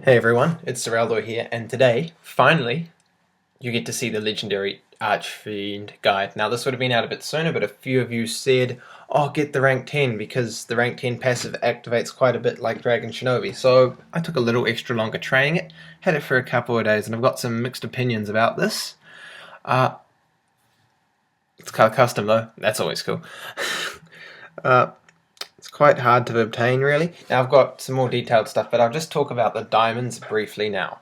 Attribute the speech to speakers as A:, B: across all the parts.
A: Hey everyone, it's Seraldo here, and today, finally, you get to see the legendary Archfiend guide. Now this would have been out a bit sooner, but a few of you said, oh, get the rank 10, because the rank 10 passive activates quite a bit like Dragon Shinobi. So I took a little extra longer training it, had it for a couple of days, and I've got some mixed opinions about this. It's kind of custom though, that's always cool. It's quite hard to obtain, really. Now I've got some more detailed stuff, but I'll just talk about the diamonds briefly now.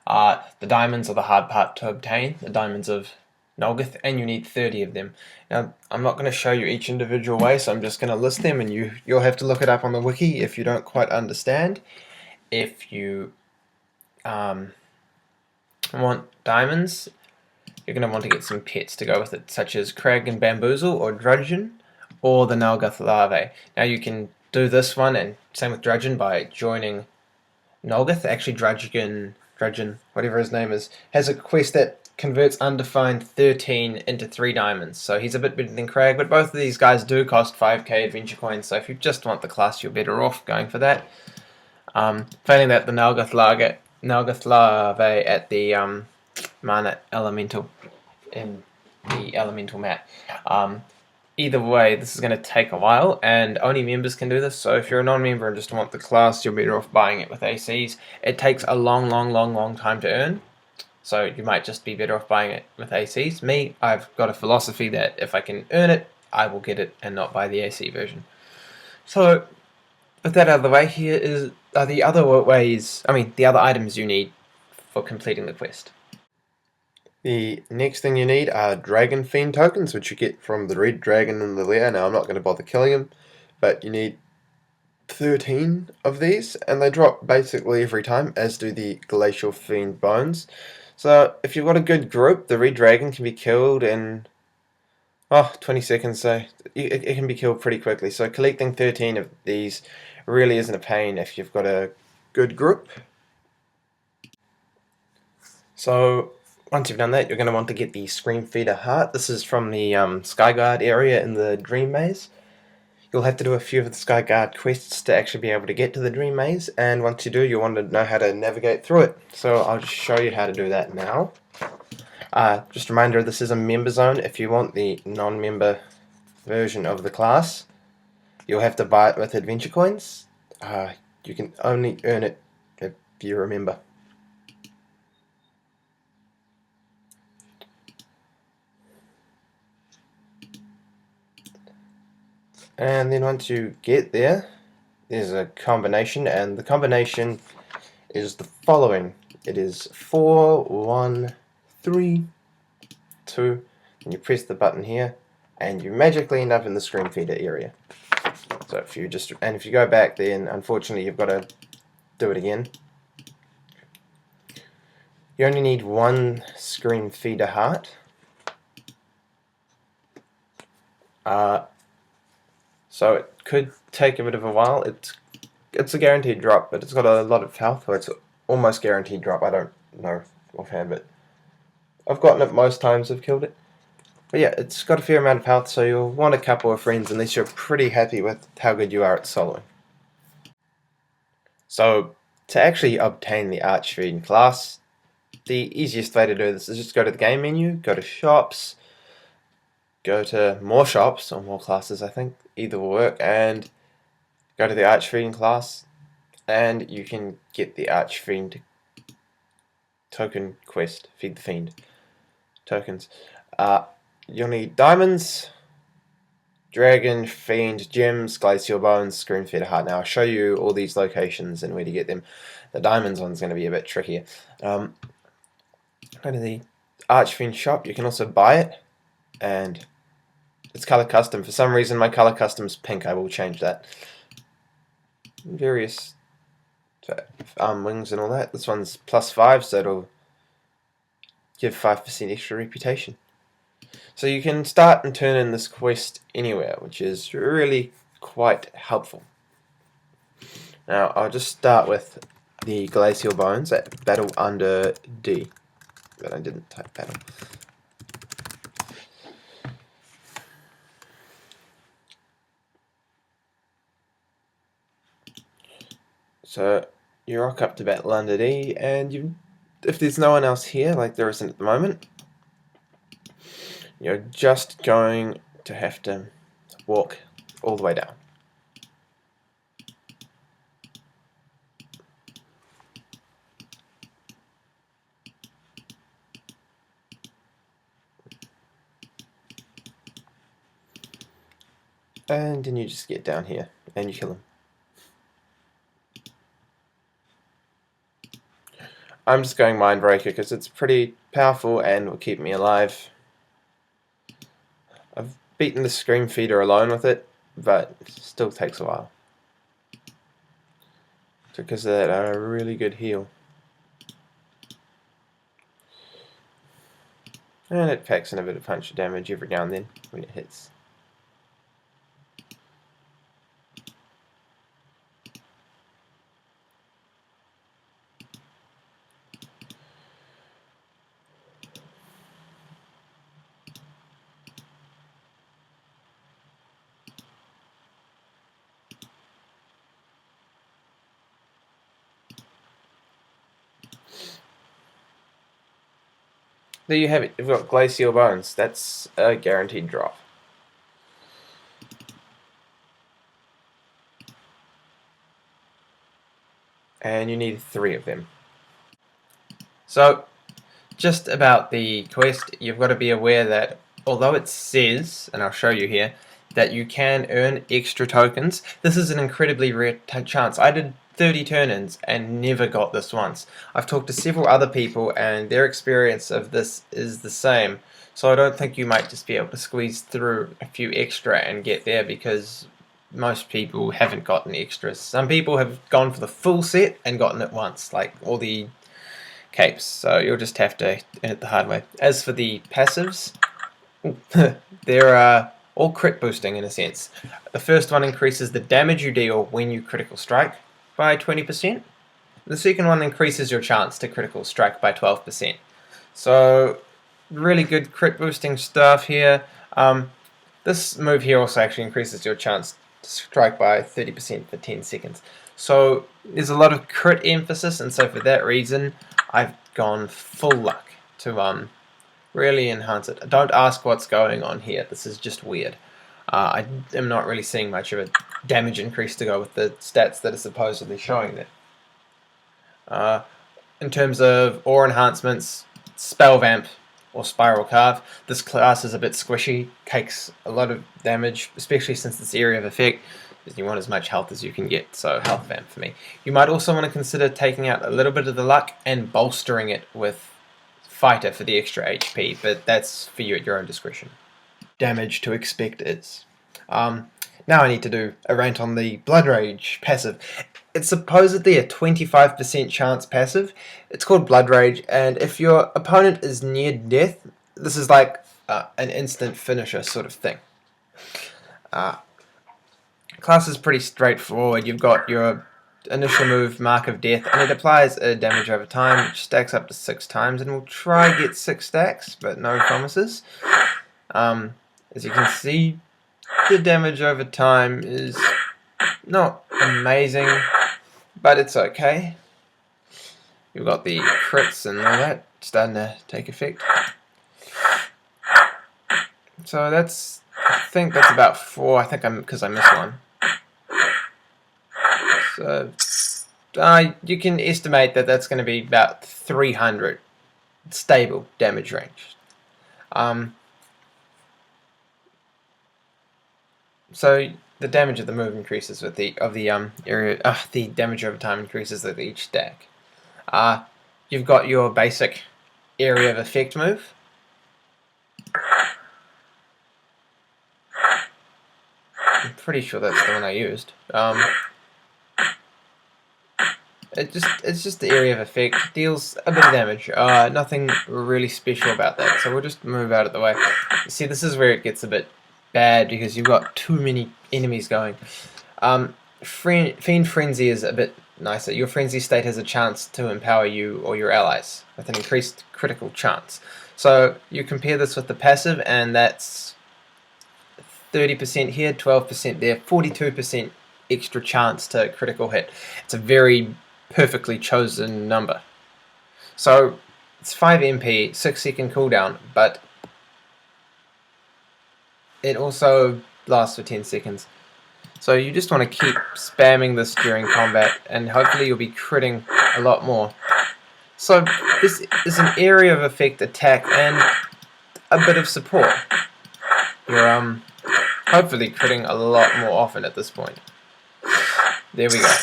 A: The diamonds are the hard part to obtain, the diamonds of Nolgith, and you need 30 of them. Now, I'm not going to show you each individual way, so I'm just going to list them, and you'll have to look it up on the wiki if you don't quite understand. If you want diamonds, you're going to want to get some pets to go with it, such as Crag and Bamboozle, or Drudgeon, or the Nolgith Larvae. Now you can do this one, and same with Drudgeon, by joining Nolgith. Actually, Drudgeon, whatever his name is, has a quest that converts undefined 13 into 3 diamonds. So he's a bit better than Crag, but both of these guys do cost 5k adventure coins, so if you just want the class, you're better off going for that. Failing that, the Nolgith Larvae at the Mana Elemental in the Elemental mat. Either way, this is going to take a while, and only members can do this, so if you're a non-member and just want the class, you're better off buying it with ACs. It takes a long time to earn, so you might just be better off buying it with ACs. Me, I've got a philosophy that if I can earn it, I will get it and not buy the AC version. So, with that out of the way, here are the other the other items you need for completing the quest. The next thing you need are Dragon Fiend tokens, which you get from the red dragon in the lair. Now, I'm not going to bother killing him, but you need 13 of these, and they drop basically every time, as do the Glacial Fiend bones. So, if you've got a good group, the red dragon can be killed in 20 seconds, so it can be killed pretty quickly. So, collecting 13 of these really isn't a pain if you've got a good group. So, once you've done that, you're going to want to get the Scream Feeder Heart. This is from the Skyguard area in the Dream Maze. You'll have to do a few of the Skyguard quests to actually be able to get to the Dream Maze, and once you do, you'll want to know how to navigate through it. So I'll just show you how to do that now. Just a reminder, this is a member zone. If you want the non-member version of the class, you'll have to buy it with adventure coins. You can only earn it if you remember. And then once you get there, there's a combination, and the combination is the following. It is 4, 1, 3, 2, and you press the button here, and you magically end up in the Scream Feeder area. So if you go back, then unfortunately you've got to do it again. You only need 1 Scream Feeder heart. So it could take a bit of a while. It's a guaranteed drop, but it's got a lot of health, or it's almost guaranteed drop. I don't know offhand, but I've gotten it most times I've killed it. But yeah, it's got a fair amount of health, so you'll want a couple of friends unless you're pretty happy with how good you are at soloing. So, to actually obtain the Archfiend class, the easiest way to do this is just go to the game menu, go to shops, go to more shops, or more classes I think, either will work, and go to the Archfiend class, and you can get the Archfiend token quest, Feed the Fiend tokens. You'll need diamonds, dragon, fiend, gems, glacial bones, Scream Feeder Heart. Now I'll show you all these locations and where to get them. The diamonds one's going to be a bit trickier. Go to the Archfiend shop. You can also buy it, and it's color custom. For some reason my color custom's pink. I will change that. Various wings and all that. This one's +5, so it'll give 5% extra reputation. So you can start and turn in this quest anywhere, which is really quite helpful. Now I'll just start with the Glacial Bones at Battle under D. But I didn't type battle. So you rock up to Battle Under D, and if there's no one else here, like there isn't at the moment, you're just going to have to walk all the way down. And then you just get down here and you kill him. I'm just going Mindbreaker because it's pretty powerful and will keep me alive. I've beaten the Scream Feeder alone with it, but it still takes a while. Because of that, a really good heal. And it packs in a bit of punch damage every now and then when it hits. There you have it. You've got Glacial Bones. That's a guaranteed drop. And you need 3 of them. So, just about the quest, you've got to be aware that although it says, and I'll show you here, that you can earn extra tokens, this is an incredibly rare chance. I did 30 turn-ins and never got this once. I've talked to several other people and their experience of this is the same. So I don't think you might just be able to squeeze through a few extra and get there, because most people haven't gotten extras. Some people have gone for the full set and gotten it once, like all the capes. So you'll just have to earn it the hard way. As for the passives, they're all crit boosting in a sense. The first one increases the damage you deal when you critical strike by 20%. The second one increases your chance to critical strike by 12%. So really good crit boosting stuff here. This move here also actually increases your chance to strike by 30% for 10 seconds. So there's a lot of crit emphasis, and so for that reason I've gone full luck to really enhance it. Don't ask what's going on here, this is just weird. I am not really seeing much of a damage increase to go with the stats that are supposedly showing there. In terms of ore enhancements, Spell Vamp or Spiral Carve, this class is a bit squishy, takes a lot of damage, especially since it's area of effect. You want as much health as you can get, so Health Vamp for me. You might also want to consider taking out a little bit of the luck and bolstering it with Fighter for the extra HP, but that's for you at your own discretion. Damage to expect is. Now I need to do a rant on the Blood Rage passive. It's supposedly a 25% chance passive. It's called Blood Rage, and if your opponent is near death, this is like an instant finisher sort of thing. Class is pretty straightforward. You've got your initial move, Mark of Death, and it applies a damage over time, which stacks up to 6 times, and we'll try to get 6 stacks, but no promises. As you can see, the damage over time is not amazing, but it's okay. You've got the crits and all that starting to take effect. So that's, I think that's about 4. I think because I missed one. So you can estimate that that's going to be about 300 stable damage range. So the damage of the move increases with the the damage over time increases with each stack. You've got your basic area of effect move. I'm pretty sure that's the one I used. It's just the area of effect, deals a bit of damage. Nothing really special about that, so we'll just move out of the way. See, this is where it gets a bit bad because you've got too many enemies going. Fiend Frenzy is a bit nicer. Your Frenzy state has a chance to empower you or your allies with an increased critical chance. So you compare this with the passive, and that's 30% here, 12% there, 42% extra chance to critical hit. It's a very perfectly chosen number. So it's 5 MP, 6 second cooldown, but it also lasts for 10 seconds. So you just want to keep spamming this during combat, and hopefully you'll be critting a lot more. So this is an area of effect attack and a bit of support. You're hopefully critting a lot more often at this point. There we go.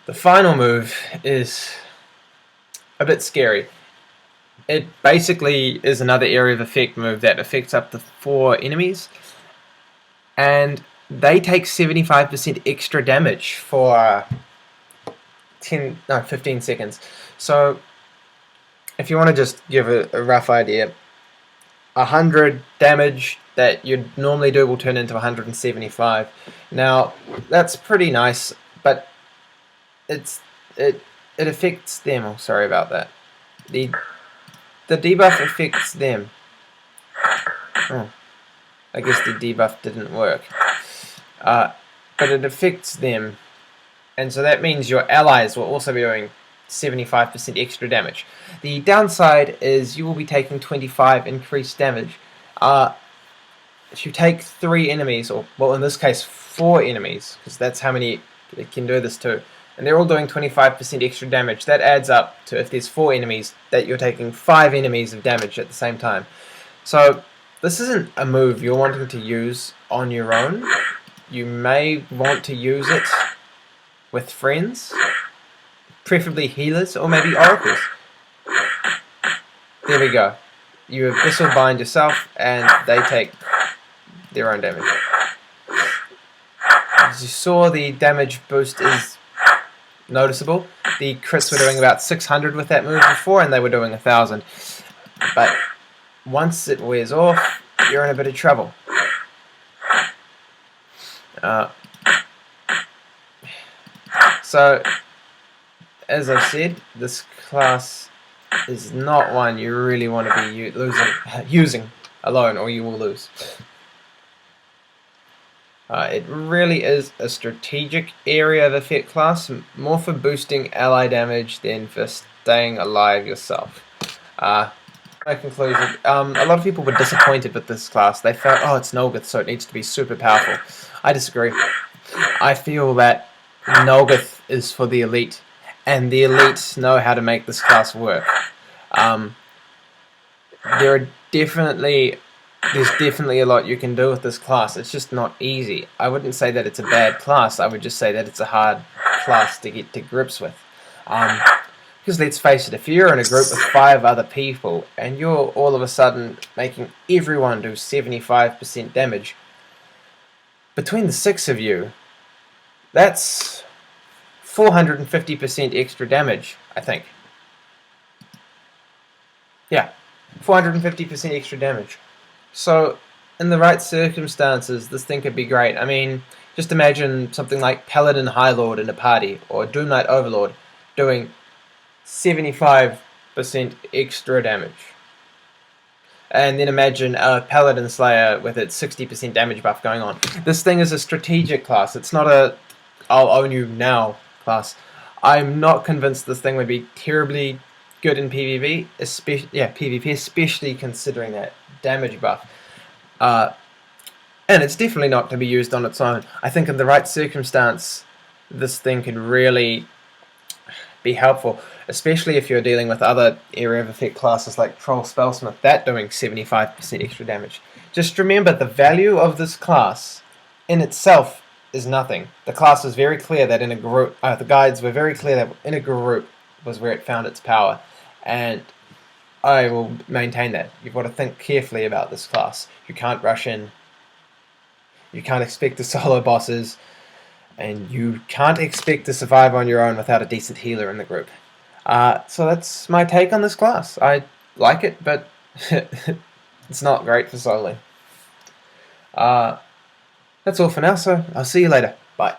A: The final move is a bit scary. It basically is another area of effect move that affects up to 4 enemies, and they take 75% extra damage for 15 seconds. So if you want to just give a rough idea, 100 damage that you'd normally do will turn into 175. Now that's pretty nice, but it affects them. Oh, sorry about that. The debuff affects them. Oh, I guess the debuff didn't work. But it affects them, and so that means your allies will also be doing 75% extra damage. The downside is you will be taking 25 increased damage. If you take 3 enemies, or well in this case 4 enemies, because that's how many it can do this to, and they're all doing 25% extra damage, that adds up to, if there's 4 enemies, that you're taking 5 enemies of damage at the same time. So this isn't a move you're wanting to use on your own. You may want to use it with friends, preferably healers or maybe oracles. There we go. You Abyssal Bind yourself and they take their own damage. As you saw, the damage boost is noticeable. The crits were doing about 600 with that move before, and they were doing 1000. But once it wears off, you're in a bit of trouble. So, as I've said, this class is not one you really want to be using alone, or you will lose. It really is a strategic area of effect class, more for boosting ally damage than for staying alive yourself. My conclusion, a lot of people were disappointed with this class. They felt, oh, it's Nolgith, so it needs to be super powerful. I disagree. I feel that Nolgith is for the elite, and the elite know how to make this class work. There's definitely a lot you can do with this class. It's just not easy. I wouldn't say that it's a bad class. I would just say that it's a hard class to get to grips with. Because let's face it, if you're in a group with 5 other people and you're all of a sudden making everyone do 75% damage, between the 6 of you, that's 450% extra damage, I think. Yeah, 450% extra damage. So, in the right circumstances, this thing could be great. I mean, just imagine something like Paladin High Lord in a party, or Doom Knight Overlord, doing 75% extra damage. And then imagine a Paladin Slayer with its 60% damage buff going on. This thing is a strategic class. It's not a I'll own you now class. I'm not convinced this thing would be terribly good in PvP, especially considering that damage buff. And it's definitely not to be used on its own. I think in the right circumstance, this thing could really be helpful, especially if you're dealing with other area of effect classes like Troll Spellsmith, that doing 75% extra damage. Just remember, the value of this class in itself is nothing. The class was very clear that in a group, the guides were very clear that in a group was where it found its power, and I will maintain that. You've got to think carefully about this class. You can't rush in. You can't expect to solo bosses, and you can't expect to survive on your own without a decent healer in the group. So that's my take on this class. I like it, but it's not great for soloing. That's all for now, so I'll see you later. Bye.